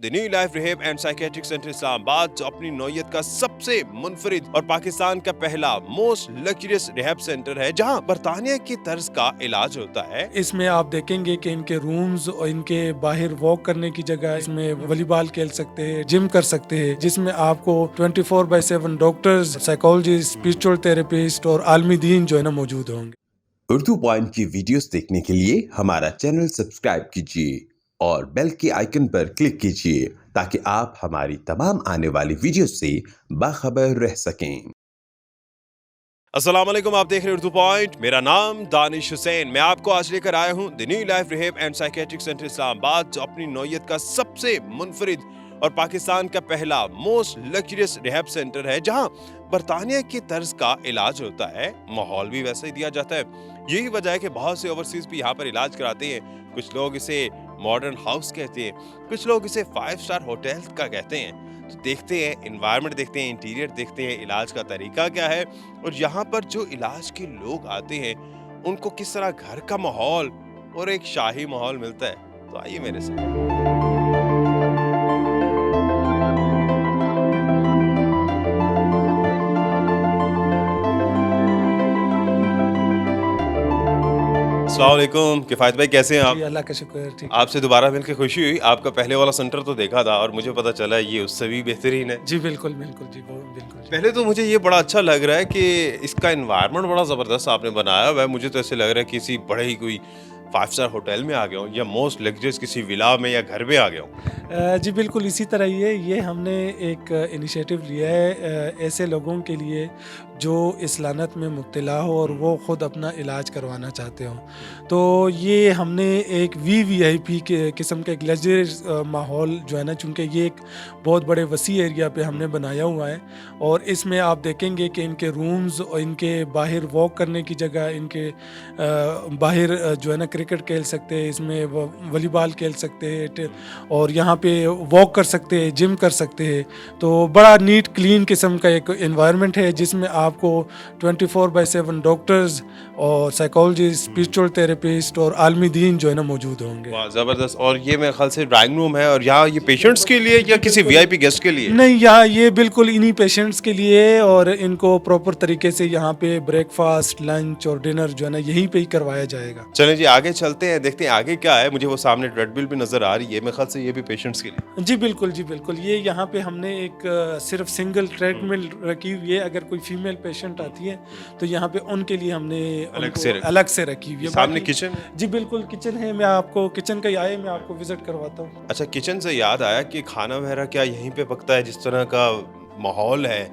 The new life rehab and psychiatric centre Islamabad, जो अपनी नौयत का सबसे मुनफरिद और पाकिस्तान का पहला मोस्ट लग्जरियस रिहेब सेंटर है, जहां बरतानिया की तर्ज का इलाज होता है। इसमें आप देखेंगे कि इनके रूम्स और इनके बाहर वॉक करने की जगह, इसमें वॉलीबॉल खेल सकते हैं, जिम कर सकते हैं, जिसमें आपको 24/7 डॉक्टर्स, साइकोलॉजिस्ट, स्पिरिचुअल थेरेपिस्ट और आलमी दीन जो है ना मौजूद होंगे। उर्दू पॉइंट की वीडियोस देखने के लिए हमारा चैनल सब्सक्राइब कीजिए और बेल के आइकन पर क्लिक कीजिए ताकि आप हमारी तमाम आने वाली वीडियोस से बाखबर रह सकें। अस्सलाम वालेकुम, आप देख रहे हैं उर्दू पॉइंट। मेरा नाम दानिश हुसैन। मैं आपको आज लेकर आया हूं the new life rehab and psychiatric centre Islamabad, जो अपनी नौयत का सबसे मुनफरिद और पाकिस्तान का पहला मोस्ट लग्जरियस रिहेब सेंटर है, जहां बरतानिया की तर्ज का इलाज होता है। माहौल भी वैसा ही दिया जाता है। यही वजह है कि बहुत से ओवरसीज भी यहाँ पर इलाज कराते हैं। कुछ लोग इसे मॉडर्न हाउस कहते हैं, कुछ लोग इसे 5 स्टार होटल का कहते हैं। तो देखते हैं, इन्वायरमेंट देखते हैं, इंटीरियर देखते हैं, इलाज का तरीका क्या है और यहाँ पर जो इलाज के लोग आते हैं उनको किस तरह घर का माहौल और एक शाही माहौल मिलता है। तो आइए मेरे साथ। अस्सलाम वालेकुम, किफ़ायत भाई कैसे हैं आप? जी, अल्लाह का शुक्र है, ठीक। आपसे दोबारा मिलकर खुशी हुई। आपका पहले वाला सेंटर तो देखा था और मुझे पता चला ये उससे भी बेहतरीन है। जी बिल्कुल बिल्कुल, जी बिल्कुल जी। पहले तो मुझे ये बड़ा अच्छा लग रहा है कि इसका एनवायरनमेंट बड़ा ज़बरदस्त आपने बनाया हुआ है। मुझे तो ऐसे लग रहा है किसी बड़े ही कोई 5 स्टार होटल में आ गया हूँ या मोस्ट लग्जरियस किसी विला में या घर में आ गया हूँ। जी बिल्कुल इसी तरह ही है। ये हमने एक इनिशिएटिव लिया है ऐसे लोगों के लिए जो इस लानत में मुब्तला हो और वो ख़ुद अपना इलाज करवाना चाहते हो। तो ये हमने एक वीआईपी के किस्म का एक लग्जरियस माहौल जो है ना, चूँकि ये एक बहुत बड़े वसी एरिया पे हमने बनाया हुआ है और इसमें आप देखेंगे कि इनके रूम्स और इनके बाहर वॉक करने की जगह, इनके बाहर जो है ना क्रिकेट खेल सकते हैं, इसमें वॉलीबॉल खेल सकते हैं और यहाँ पे वॉक कर सकते हैं, जिम कर सकते हैं। तो बड़ा नीट क्लीन किस्म का एक एनवायरनमेंट है जिसमें आपको 24/7 डॉक्टर्स और साइकोलॉजिस्ट, स्पिरिचुअल थेरेपिस्ट और आलमी दीन जो है ना मौजूद होंगे। वाह ज़बरदस्त। और ये मेरे ख्याल से ड्राइंग रूम है और यहाँ ये पेशेंट्स के लिए या किसी वीआईपी गेस्ट के लिए? नहीं, यहाँ ये बिल्कुल इन्हीं पेशेंट्स के लिए है और इनको प्रॉपर तरीके से यहाँ पे ब्रेकफास्ट, लंच और डिनर जो है ना यहीं पे ही करवाया जाएगा। चलें जी, आगे चलते हैं, देखते हैं आगे क्या है। मुझे वो सामने ट्रेडमिल भी नज़र आ रही है, मेरे ख्याल से ये भी पेशेंट्स के लिए। जी बिल्कुल, जी बिल्कुल। ये यहाँ पे हमने एक सिर्फ सिंगल ट्रेडमिल रखी हुई है। अगर कोई फीमेल पेशेंट आती है तो यहाँ पे उनके लिए हमने अलग से रखी हुई है। सामने बाकी- किचन? जी बिल्कुल, किचन है। मैं आपको किचन का ही आए, मैं आपको विजिट करवाता हूँ। अच्छा, किचन से याद आया कि खाना वगैरह क्या यहीं पे पकता है? जिस तरह का माहौल है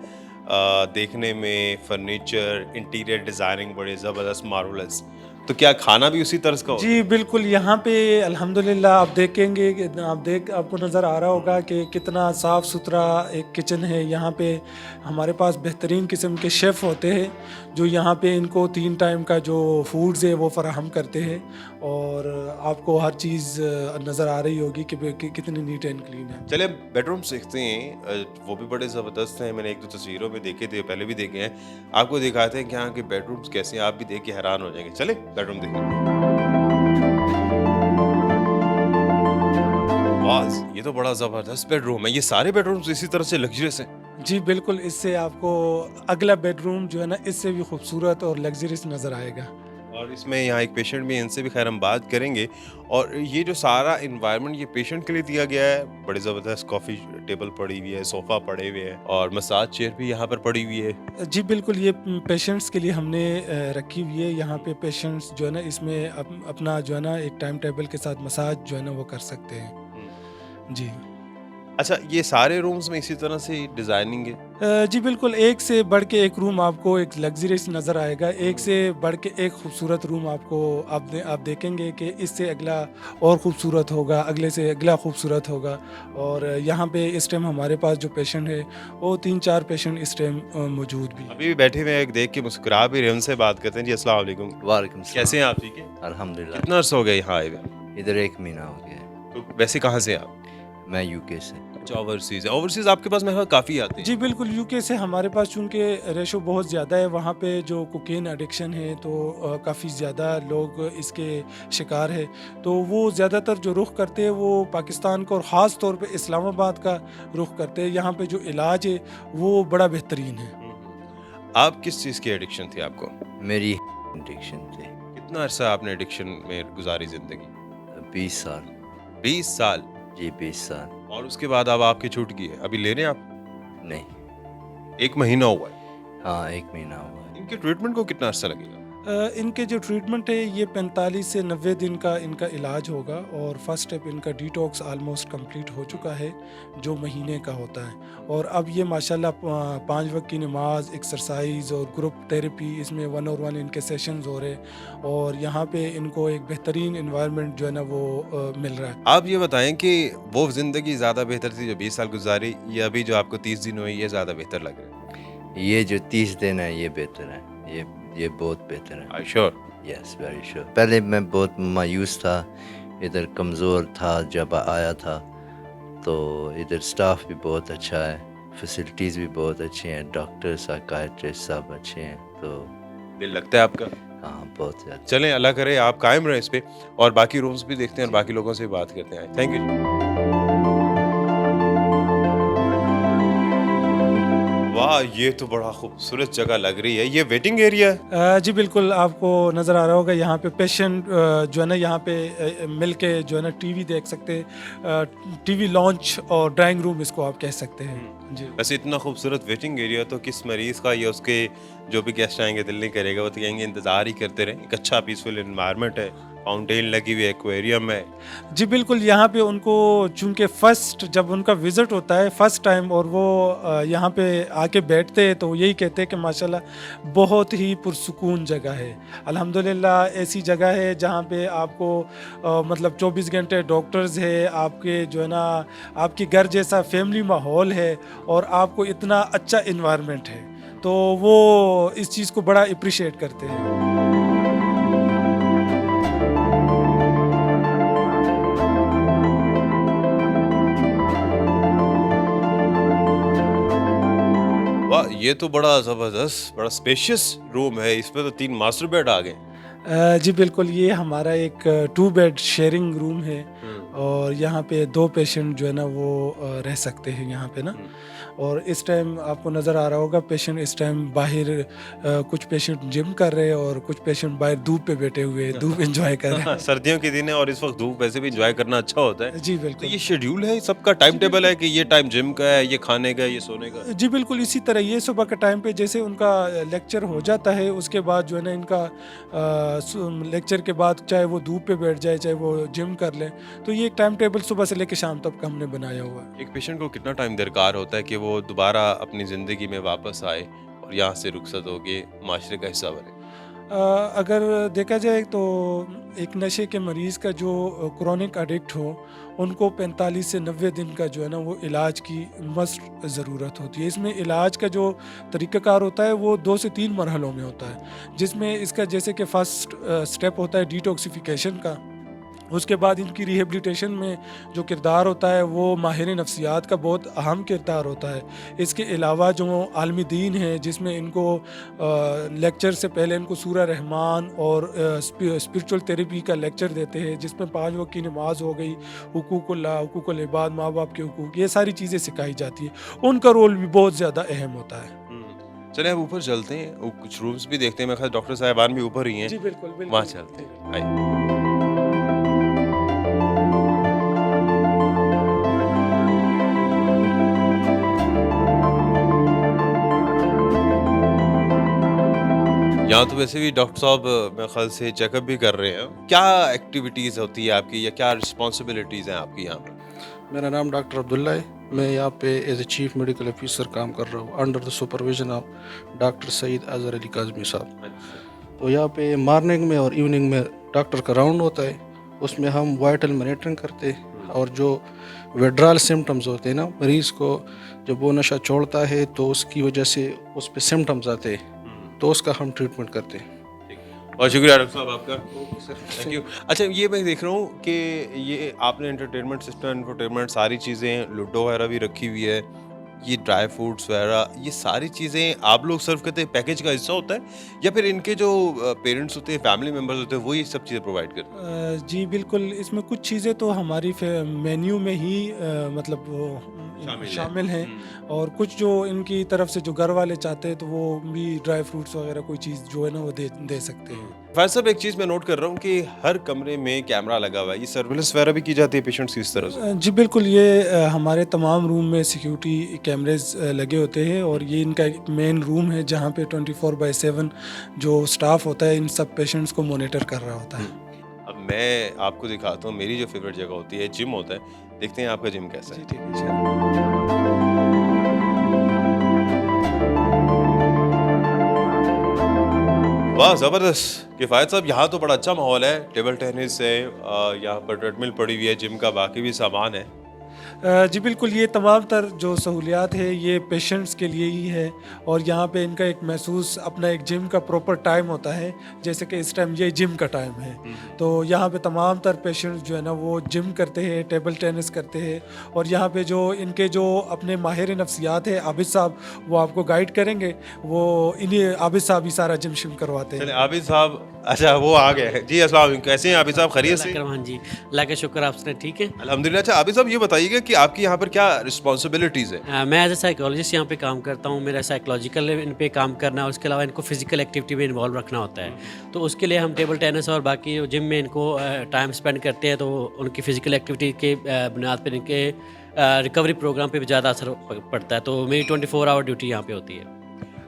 देखने में, फर्नीचर, इंटीरियर डिज़ाइनिंग बड़े ज़बरदस्त, मार्वलस, तो क्या खाना भी उसी तर्ज का होता है? जी बिल्कुल, यहाँ पे अल्हम्दुलिल्लाह आप देखेंगे कि आपको नज़र आ रहा होगा कि कितना साफ़ सुथरा एक किचन है। यहाँ पे हमारे पास बेहतरीन किस्म के शेफ़ होते हैं जो यहाँ पे इनको 3 टाइम का जो फूड्स है वो फ़राहम करते हैं और आपको हर चीज़ नज़र आ रही होगी कि कितनी नीट एंड क्लीन है। चले बेडरूम देखते हैं। वो भी बड़े ज़बरदस्त हैं। मैंने 1-2 तस्वीरों में देखे थे, पहले भी देखे हैं। आपको दिखाते हैं कि यहाँ के बेडरूम्स कैसे हैं, आप भी देख के हैरान हो जाएंगे। चले बेडरूम देखते हैं। वाह, ये तो बड़ा ज़बरदस्त बेडरूम है। ये सारे बेडरूम्स इसी तरह से लग्जरियस हैं? जी बिल्कुल, इससे आपको अगला बेडरूम जो है ना इससे भी खूबसूरत और लग्जरियस नज़र आएगा। और इसमें यहाँ एक पेशेंट भी, इनसे भी खैर हम बात करेंगे। और ये जो सारा इन्वायरमेंट ये पेशेंट के लिए दिया गया है। बड़े ज़बरदस्त कॉफ़ी टेबल पड़ी हुई है, सोफ़ा पड़े हुए हैं और मसाज चेयर भी यहाँ पर पड़ी हुई है। जी बिल्कुल, ये पेशेंट्स के लिए हमने रखी हुई है। यहाँ पे पेशेंट्स जो है ना इसमें अपना जो है ना एक टाइम टेबल के साथ मसाज जो है ना वो कर सकते हैं। जी। अच्छा, ये सारे रूम्स में इसी तरह से डिज़ाइनिंग है? जी बिल्कुल, एक से बढ़ के एक रूम आपको एक लग्जरियस नज़र आएगा। एक से बढ़ के एक खूबसूरत रूम आपको आप देखेंगे कि इससे अगला और ख़ूबसूरत होगा, अगले से अगला खूबसूरत होगा। और यहाँ पे इस टाइम हमारे पास जो पेशेंट है वो 3-4 पेशेंट इस टाइम मौजूद भी हैं। अभी भी बैठे हुए हैं, एक देख के मुस्कुरा भी रहे हैं, उनसे बात करते हैं। जी अस्सलाम वालेकुम। वालेकुम सलाम। कैसे हैं आप? ठीक है? अल्हम्दुलिल्लाह। कितना अर्सा हो गया यहाँ आए हुए? इधर 1 महीना हो गया है। तो वैसे कहाँ से हैं आप? मैं यूके से। अच्छा, ओवरसीज है। ओवरसीज आपके पास मेरे ख्याल काफ़ी आते हैं। जी बिल्कुल, यूके से हमारे पास चूँकि रेशो बहुत ज़्यादा है, वहाँ पे जो कोकेन एडिक्शन है तो काफ़ी ज़्यादा लोग इसके शिकार है। तो वो ज़्यादातर जो रुख करते हैं वो पाकिस्तान को और ख़ास तौर पे इस्लामाबाद का रुख करते हैं। यहाँ पे जो इलाज है वो बड़ा बेहतरीन है। आप किस चीज़ की एडिक्शन थी आपको? मेरी एडिक्शन थी। कितना अरसा आपने एडिक्शन में गुजारी ज़िंदगी? 20 साल। 20 साल। जी 20 साल। और उसके बाद अब आपकी छूट गई है। अभी ले रहे हैं आप? नहीं। 1 महीना हुआ है। हाँ 1 महीना हुआ है। इनके ट्रीटमेंट को कितना अरसा लगेगा? इनके जो ट्रीटमेंट है ये 45 से 90 दिन का इनका इलाज होगा और फर्स्ट स्टेप इनका डिटॉक्स ऑलमोस्ट कंप्लीट हो चुका है जो महीने का होता है। और अब ये माशाल्लाह 5 वक्त की नमाज, एक्सरसाइज और ग्रुप थेरेपी, इसमें 1-on-1 इनके सेशंस हो रहे हैं और यहाँ पे इनको एक बेहतरीन इन्वायरमेंट जो है ना वो मिल रहा है। आप ये बताएं कि वो ज़िंदगी ज़्यादा बेहतर थी जो 20 साल गुजारी, या अभी जो आपको 30 दिन हुए ये ज़्यादा बेहतर लग रहा है? ये जो 30 दिन है ये बेहतर है। ये बहुत बेहतर है। Are you sure? Yes very sure. पहले मैं बहुत मायूस था, इधर कमज़ोर था जब आया था। तो इधर स्टाफ भी बहुत अच्छा है, फैसिलिटीज़ भी बहुत अच्छी हैं, डॉक्टर साइकाइट्रिस्ट सब अच्छे हैं। तो दिल लगता है आपका? हाँ बहुत ज़्यादा। चलें, अल्लाह करे आप कायम रहें इस पे, और बाकी रूम्स भी देखते हैं और बाकी लोगों से भी बात करते हैं। Thank you. वाह, ये तो बड़ा खूबसूरत जगह लग रही है। ये वेटिंग एरिया है? जी बिल्कुल, आपको नज़र आ रहा होगा यहाँ पे पेशेंट जो है ना यहाँ पे मिल के जो है ना टीवी देख सकते हैं। टीवी लॉन्च और ड्राइंग रूम इसको आप कह सकते हैं। जी वैसे इतना खूबसूरत वेटिंग एरिया तो किस मरीज़ का या उसके जो भी गेस्ट आएंगे दिल नहीं करेगा, वो तो कहेंगे इंतज़ार ही करते रहें। एक अच्छा पीसफुल इन्वायरमेंट है, फाउंटेन लगी हुई है, एक्वेरियम है। जी बिल्कुल, यहाँ पे उनको चूँकि फ़र्स्ट जब उनका विज़िट होता है फ़र्स्ट टाइम और वो यहाँ पे आके बैठते हैं तो यही कहते हैं कि माशाल्लाह बहुत ही पुरसुकून जगह है। अल्हम्दुलिल्लाह ऐसी जगह है जहाँ पे आपको मतलब 24 घंटे डॉक्टर्स है, आपके जो है ना आपके घर जैसा फैमिली माहौल है और आपको इतना अच्छा इन्वायरमेंट है। तो वो इस चीज़ को बड़ा एप्रिशिएट करते हैं। वाह, ये तो बड़ा ज़बरदस्त, बड़ा स्पेशियस रूम है। इसमें तो 3 मास्टर बेड आ गए। जी बिल्कुल, ये हमारा एक 2 बेड शेयरिंग रूम है और यहाँ पे 2 पेशेंट जो है ना वो रह सकते हैं यहाँ पे ना। और इस टाइम आपको नज़र आ रहा होगा पेशेंट इस टाइम बाहर कुछ पेशेंट जिम कर रहे हैं और कुछ पेशेंट बाहर धूप पे बैठे हुए हैं, धूप एंजॉय कर रहे हैं। सर्दियों के दिन है और इस वक्त धूप वैसे भी एंजॉय करना अच्छा होता है। जी तो बिल्कुल। ये शेड्यूल है सबका, टाइम टेबल है कि ये टाइम जिम का है, ये खाने का है, ये सोने का है? जी बिल्कुल, इसी तरह ये सुबह के टाइम पे जैसे उनका लेक्चर हो जाता है उसके बाद जो है ना इनका लेक्चर के बाद चाहे वो धूप पे बैठ जाए चाहे वो जिम कर लें, तो ये एक टाइम टेबल सुबह से लेकर शाम तक का हमने बनाया हुआ है। एक पेशेंट को कितना टाइम दरकार होता है कि वो दोबारा अपनी ज़िंदगी में वापस आए और यहाँ से रुखसत होके माशरे का हिस्सा बने? अगर देखा जाए तो एक नशे के मरीज़ का जो क्रोनिक एडिक्ट हो उनको 45 से 90 दिन का जो है ना वो इलाज की मस्ट ज़रूरत होती है। इसमें इलाज का जो तरीक़ाकार होता है वो 2 से 3 मरहलों में होता है, जिसमें इसका जैसे कि फ़र्स्ट स्टेप होता है डिटॉक्सिफिकेशन का। उसके बाद इनकी रिहेबिलिटेशन में जो किरदार होता है वो माहिर नफ्सियात का बहुत अहम किरदार होता है। इसके अलावा जो आलमी दीन है जिसमें इनको लेक्चर से पहले इनको सूरह रहमान और स्पिरिचुअल थेरेपी का लेक्चर देते हैं जिसमें 5 वक्त की नमाज हो गई, हुकूकुल्लाह, हुकूकुल इबाद, माँ बाप के हुकूक, ये सारी चीज़ें सिखाई जाती है। उनका रोल भी बहुत ज़्यादा अहम होता है। चले अब ऊपर चलते हैं, कुछ रूम्स भी देखते हैं। मैं ख्याल डॉक्टर साहिबान भी ऊपर ही हैं। जी बिल्कुल बिल्कुल। वहाँ चलते हैं, आइए। यहाँ तो वैसे भी डॉक्टर साहब मेरे ख्याल से चेकअप भी कर रहे हैं। क्या एक्टिविटीज़ होती है आपकी या क्या रिस्पॉन्सिबिलिटीज़ हैं आपकी यहाँ पर? मेरा नाम डॉक्टर अब्दुल्ला है। मैं यहाँ पे as a chief medical officer काम कर रहा हूँ under the supervision of doctor Saeed Azhar Ali Kazmi साहब। तो यहाँ पे मॉर्निंग में और इवनिंग में डॉक्टर का राउंड होता है, उसमें हम वाइटल मॉनिटरिंग करते हैं और जो विड्रॉल सिम्टम्स होते हैं ना मरीज़ को, जब वो नशा छोड़ता है तो उसकी वजह से उस पर सिम्टम्स आते हैं तो उसका हम ट्रीटमेंट करते हैं। बहुत शुक्रिया डॉक्टर साहब आपका, थैंक यू। अच्छा, ये मैं देख रहा हूँ कि ये आपने एंटरटेनमेंट सिस्टम, इंफोटेनमेंट सारी चीज़ें, लूडो वगैरह भी रखी हुई है, ये ड्राई फ्रूट्स वगैरह, ये सारी चीज़ें आप लोग सर्व करते हैं, पैकेज का हिस्सा होता है, या फिर इनके जो पेरेंट्स होते हैं, फैमिली मेम्बर्स होते हैं, वो ये सब चीज़ें प्रोवाइड करते हैं? जी बिल्कुल, इसमें कुछ चीज़ें तो हमारी मेन्यू में ही मतलब वो शामिल हैं, और कुछ जो इनकी तरफ से जो घर वाले चाहते हैं तो वो भी ड्राई फ्रूट्स वगैरह कोई चीज़ जो है ना वो दे सकते हैं। फायर साहब, एक चीज़ मैं नोट कर रहा हूँ कि हर कमरे में कैमरा लगा हुआ है, ये सर्विलेंस वगैरह भी की जाती है पेशेंट्स की इस तरह से? जी बिल्कुल, ये हमारे तमाम रूम में सिक्योरिटी कैमरेज लगे होते हैं, और ये इनका एक मेन रूम है जहाँ पे 24/7 जो स्टाफ होता है इन सब पेशेंट्स को मॉनिटर कर रहा होता है। अब मैं आपको दिखाता हूँ, मेरी जो फेवरेट जगह होती है जिम होता है, देखते हैं आपका जिम कैसा जी है। ठीक है, चलिए। वाह, ज़बरदस्त किफ़ायत साहब, यहाँ तो बड़ा अच्छा माहौल है, टेबल टेनिस है, यहाँ पर ट्रेडमिल पड़ी हुई है, जिम का बाकी भी सामान है। जी बिल्कुल, ये तमाम तर जो सहूलियात है ये पेशेंट्स के लिए ही है, और यहाँ पे इनका एक महसूस अपना एक जिम का प्रॉपर टाइम होता है, जैसे कि इस टाइम ये जिम का टाइम है, तो यहाँ पे तमाम तर पेशेंट्स जो है ना वो जिम करते हैं, टेबल टेनिस करते हैं, और यहाँ पे जो इनके जो अपने माहिर नफ्सियात है आबिद साहब, वो आपको गाइड करेंगे, वो इन्हीं आबिद साहब ही सारा जिम शिम करवाते हैं। चलिए आबिद साहब, अच्छा वो आ गए हैं जी। अस्सलाम वालेकुम, कैसे हैं आबिद साहब, खैरियत से? हाँ जी, अल्लाह का शुक्र, आपसे ठीक है। अल्हम्दुलिल्लाह। अच्छा आबिद साहब, ये बताइएगा कि आपकी यहाँ पर क्या रिस्पॉन्सिबिलिटीज़ है? मैं एज ए साइकोलॉजिस्ट यहाँ पे काम करता हूँ, मेरा साइकोलॉजिकल इन पे काम करना है, उसके अलावा इनको फिजिकल एक्टिविटी में इन्वॉल्व रखना होता है, तो उसके लिए हम टेबल टेनिस और बाकी जिम में इनको टाइम स्पेंड करते हैं, तो उनकी फिजिकल एक्टिविटी के बुनियाद पर इनके रिकवरी प्रोग्राम पे भी ज़्यादा असर पड़ता है, तो मेरी 24 आवर ड्यूटी यहाँ पे होती है।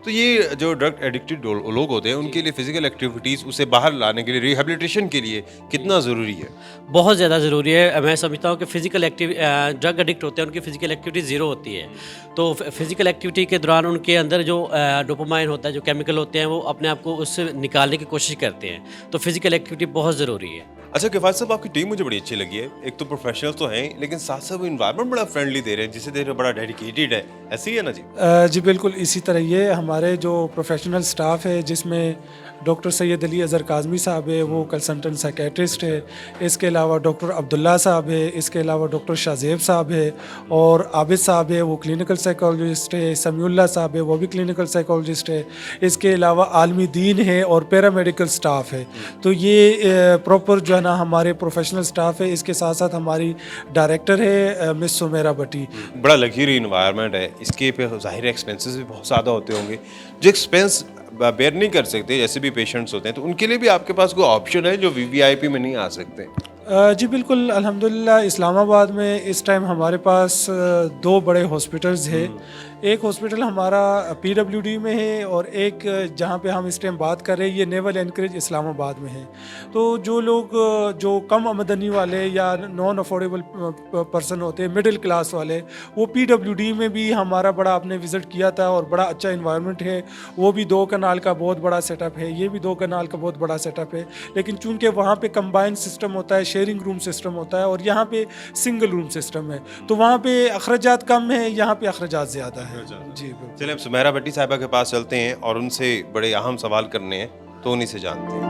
तो ये जो ड्रग एडिक्टेड लोग होते हैं, उनके लिए फिजिकल एक्टिविटीज़, उसे बाहर लाने के लिए, रिहेबिलिटेशन के लिए कितना ज़रूरी है? बहुत ज़्यादा ज़रूरी है। मैं समझता हूँ कि फ़िज़िकल ड्रग एडिक्ट होते हैं, उनकी फ़िज़िकल एक्टिविटी ज़ीरो होती है, तो फ़िज़िकल एक्टिविटी के दौरान उनके अंदर जो डोपामाइन होता है, जो केमिकल होते हैं, वो अपने आप को उससे निकालने की कोशिश करते हैं, तो फ़िज़िकल एक्टिविटी बहुत ज़रूरी है। अच्छा किफ़ायत साहब, आपकी टीम मुझे बड़ी अच्छी लगी है, एक तो प्रोफेशनल्स तो हैं, लेकिन साथ साथ वो इन्वायरमेंट बड़ा फ्रेंडली दे रहे हैं, जिसे देख रहे बड़ा डेडिकेटेड है, ऐसे ही है ना जी? जी बिल्कुल, इसी तरह ये हमारे जो प्रोफेशनल स्टाफ है, जिसमें डॉक्टर सैयद अली अज़हर काज़मी साहब है, वो कंसल्टेंट साइकेट्रिस्ट है, इसके अलावा डॉक्टर अब्दुल्ला साहब है, इसके अलावा डॉक्टर शाहजेब साहब है, और आबिद साहब है, वो क्लिनिकल साइकोलॉजिस्ट है, समीउल्लाह साहब है, वो भी क्लिनिकल साइकोलॉजिस्ट है, इसके अलावा आलमी दीन है और पैरामेडिकल स्टाफ है, तो ये प्रॉपर जो है ना हमारे प्रोफेशनल स्टाफ है। इसके साथ साथ हमारी डायरेक्टर है मिस सुमेरा भट्टी। बड़ा लग्जरी इन्वायरमेंट है, इसके पे ज़ाहिर एक्सपेंसेस भी बहुत ज़्यादा होते होंगे, जो एक्सपेंस बेयर नहीं कर सकते जैसे भी पेशेंट्स होते हैं, तो उनके लिए भी आपके पास कोई ऑप्शन है जो वीवीआईपी में नहीं आ सकते? जी बिल्कुल, अल्हम्दुलिल्लाह इस्लामाबाद में इस टाइम हमारे पास 2 बड़े हॉस्पिटल्स हैं। एक हॉस्पिटल हमारा पीडब्ल्यूडी में है, और एक जहाँ पे हम इस टाइम बात कर रहे हैं ये नेवल एनकरेज इस्लामाबाद में है। तो जो लोग जो कम आमदनी वाले या नॉन अफोर्डेबल पर्सन होते हैं, मिडिल क्लास वाले, वो पीडब्ल्यूडी में भी हमारा बड़ा आपने विज़िट किया था, और बड़ा अच्छा इन्वायरमेंट है, वो भी 2 कनाल का बहुत बड़ा सेटअप है, ये भी 2 कनाल का बहुत बड़ा सेटअप है, लेकिन चूँकि वहाँ पे कंबाइंड सिस्टम होता है, शेयरिंग रूम सिस्टम होता है, और यहाँ पे सिंगल रूम सिस्टम है, तो वहाँ पे अखराजात कम है, यहाँ पे अखराजात ज़्यादा है। जी बिल्कुल। चलिए अब सुमेरा भट्टी साहिबा के पास चलते हैं और उनसे बड़े अहम सवाल करने हैं, तो उन्हीं से जानते हैं।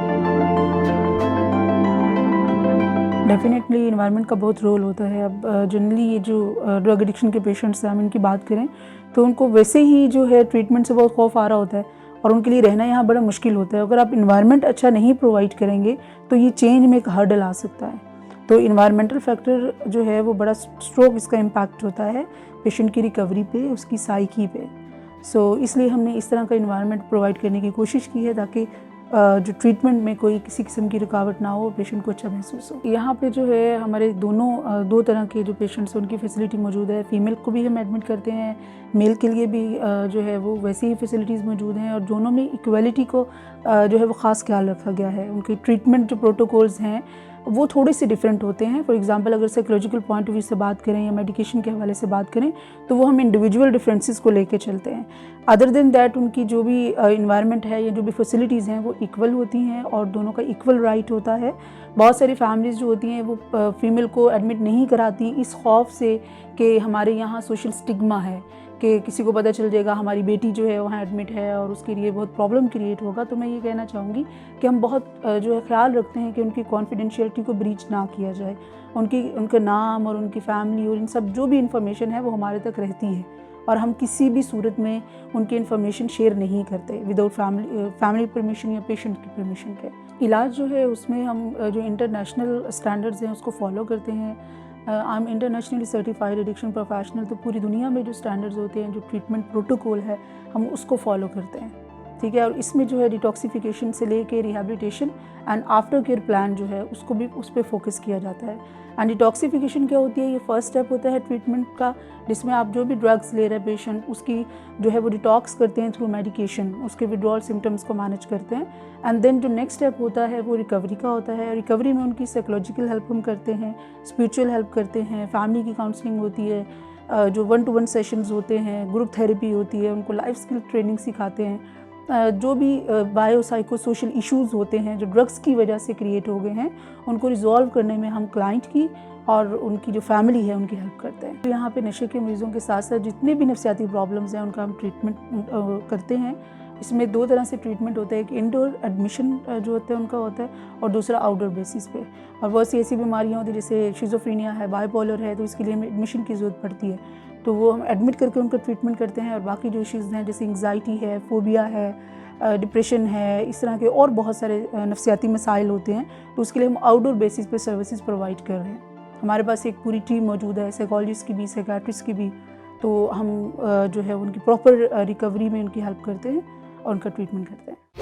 डेफिनेटली इन्वायरमेंट का बहुत रोल होता है। अब जनरली ये जो ड्रग एडिक्शन के पेशेंट्स हैं, हम इनकी बात करें तो उनको वैसे ही जो है ट्रीटमेंट से बहुत खौफ आ रहा होता है, और उनके लिए रहना यहाँ बड़ा मुश्किल होता है। अगर आप इन्वायरमेंट अच्छा नहीं प्रोवाइड करेंगे तो ये चेंज में एक हर्डल आ सकता है। तो इन्वायरमेंटल फैक्टर जो है वो बड़ा स्ट्रोक इसका इम्पैक्ट होता है पेशेंट की रिकवरी पे, उसकी साइकी पे। सो इसलिए हमने इस तरह का इन्वायरमेंट प्रोवाइड करने की कोशिश की है ताकि जो ट्रीटमेंट में कोई किसी किस्म की रुकावट ना हो, पेशेंट को अच्छा महसूस हो। यहाँ पे जो है हमारे दो तरह के जो पेशेंट्स हैं उनकी फैसिलिटी मौजूद है। फीमेल को भी हम एडमिट करते हैं, मेल के लिए भी जो है वो वैसी ही फैसिलिटीज़ मौजूद हैं, और दोनों में इक्वलिटी को जो है वो ख़ास ख्याल रखा गया है। उनके ट्रीटमेंट जो प्रोटोकॉल्स हैं वो थोड़े से डिफरेंट होते हैं। फॉर एग्जांपल अगर साइकोलॉजिकल पॉइंट ऑफ व्यू से बात करें या मेडिकेशन के हवाले से बात करें तो वो हम इंडिविजुअल डिफरेंसेस को लेके चलते हैं। अदर देन दैट उनकी जो भी इन्वायरमेंट है या जो भी फैसिलिटीज़ हैं वो इक्वल होती हैं और दोनों का इक्वल राइट होता है। बहुत सारी फैमिलीज़ जो होती हैं वो फीमेल को एडमिट नहीं कराती इस खौफ से कि हमारे यहाँ सोशल स्टिग्मा है कि किसी को पता चल जाएगा हमारी बेटी जो है वहाँ एडमिट है और उसके लिए बहुत प्रॉब्लम क्रिएट होगा। तो मैं ये कहना चाहूँगी कि हम बहुत जो है ख्याल रखते हैं कि उनकी कॉन्फिडेंशियलिटी को ब्रीच ना किया जाए। उनका नाम और उनकी फैमिली और इन सब जो भी इंफॉर्मेशन है वो हमारे तक रहती है और हम किसी भी सूरत में उनकी इन्फॉर्मेशन शेयर नहीं करते विदाउट फैमिली परमिशन या पेशेंट की परमिशन के। इलाज जो है उसमें हम जो इंटरनेशनल स्टैंडर्ड्स हैं उसको फॉलो करते हैं। I am internationally certified addiction professional, तो पूरी दुनिया में जो स्टैंडर्ड्स होते हैं, जो ट्रीटमेंट प्रोटोकॉल है, हम उसको फॉलो करते हैं, ठीक है। और इसमें जो है डिटॉक्सिफिकेशन से लेके rehabilitation and after care plan जो है उसको भी उस पर फोकस किया जाता है। एंड डिटॉक्सिफिकेशन क्या होती है, ये फर्स्ट स्टेप होता है ट्रीटमेंट का, जिसमें आप जो भी ड्रग्स ले रहे हैं पेशेंट उसकी जो है वो डिटॉक्स करते हैं थ्रू मेडिकेशन, उसके विड्रॉल सिम्टम्स को मैनेज करते हैं। एंड देन जो नेक्स्ट स्टेप होता है वो रिकवरी का होता है। रिकवरी में उनकी साइकोलॉजिकल हेल्प हम करते हैं, स्पिरिचुअल हेल्प करते हैं, फैमिली की काउंसलिंग होती है, जो 1-to-1 सेशंस होते हैं, ग्रुप थेरेपी होती है, उनको लाइफ स्किल ट्रेनिंग सिखाते हैं। जो भी बायो साइको सोशल इश्यूज़ होते हैं जो ड्रग्स की वजह से क्रिएट हो गए हैं, उनको रिजॉल्व करने में हम क्लाइंट की और उनकी जो फैमिली है उनकी हेल्प करते हैं। यहाँ पे नशे के मरीज़ों के साथ साथ जितने भी नफ्सियाती प्रॉब्लम्स हैं उनका हम ट्रीटमेंट करते हैं। इसमें 2 तरह से ट्रीटमेंट होता है, एक इंडोर एडमिशन जो होता है उनका होता है और दूसरा आउटडोर बेसिस पे। और बहुत सी ऐसी बीमारियाँ होती हैं जैसे शिज़ोफ्रेनिया है, बाइपोलर है, तो इसके लिए हमें एडमिशन की ज़रूरत पड़ती है, तो वो हम एडमिट करके उनका ट्रीटमेंट करते हैं। और बाकी जो इश्यूज़ हैं जैसे एंग्जाइटी है, फोबिया है, डिप्रेशन है, इस तरह के और बहुत सारे नफ्सियाती मसाइल होते हैं, तो उसके लिए हम आउटडोर बेसिस पे सर्विसेज प्रोवाइड कर रहे हैं। हमारे पास एक पूरी टीम मौजूद है, साइकोलॉजिस्ट की भी, साइकियाट्रिस्ट की भी, तो हम जो है उनकी प्रॉपर रिकवरी में उनकी हेल्प करते हैं और उनका ट्रीटमेंट करते हैं।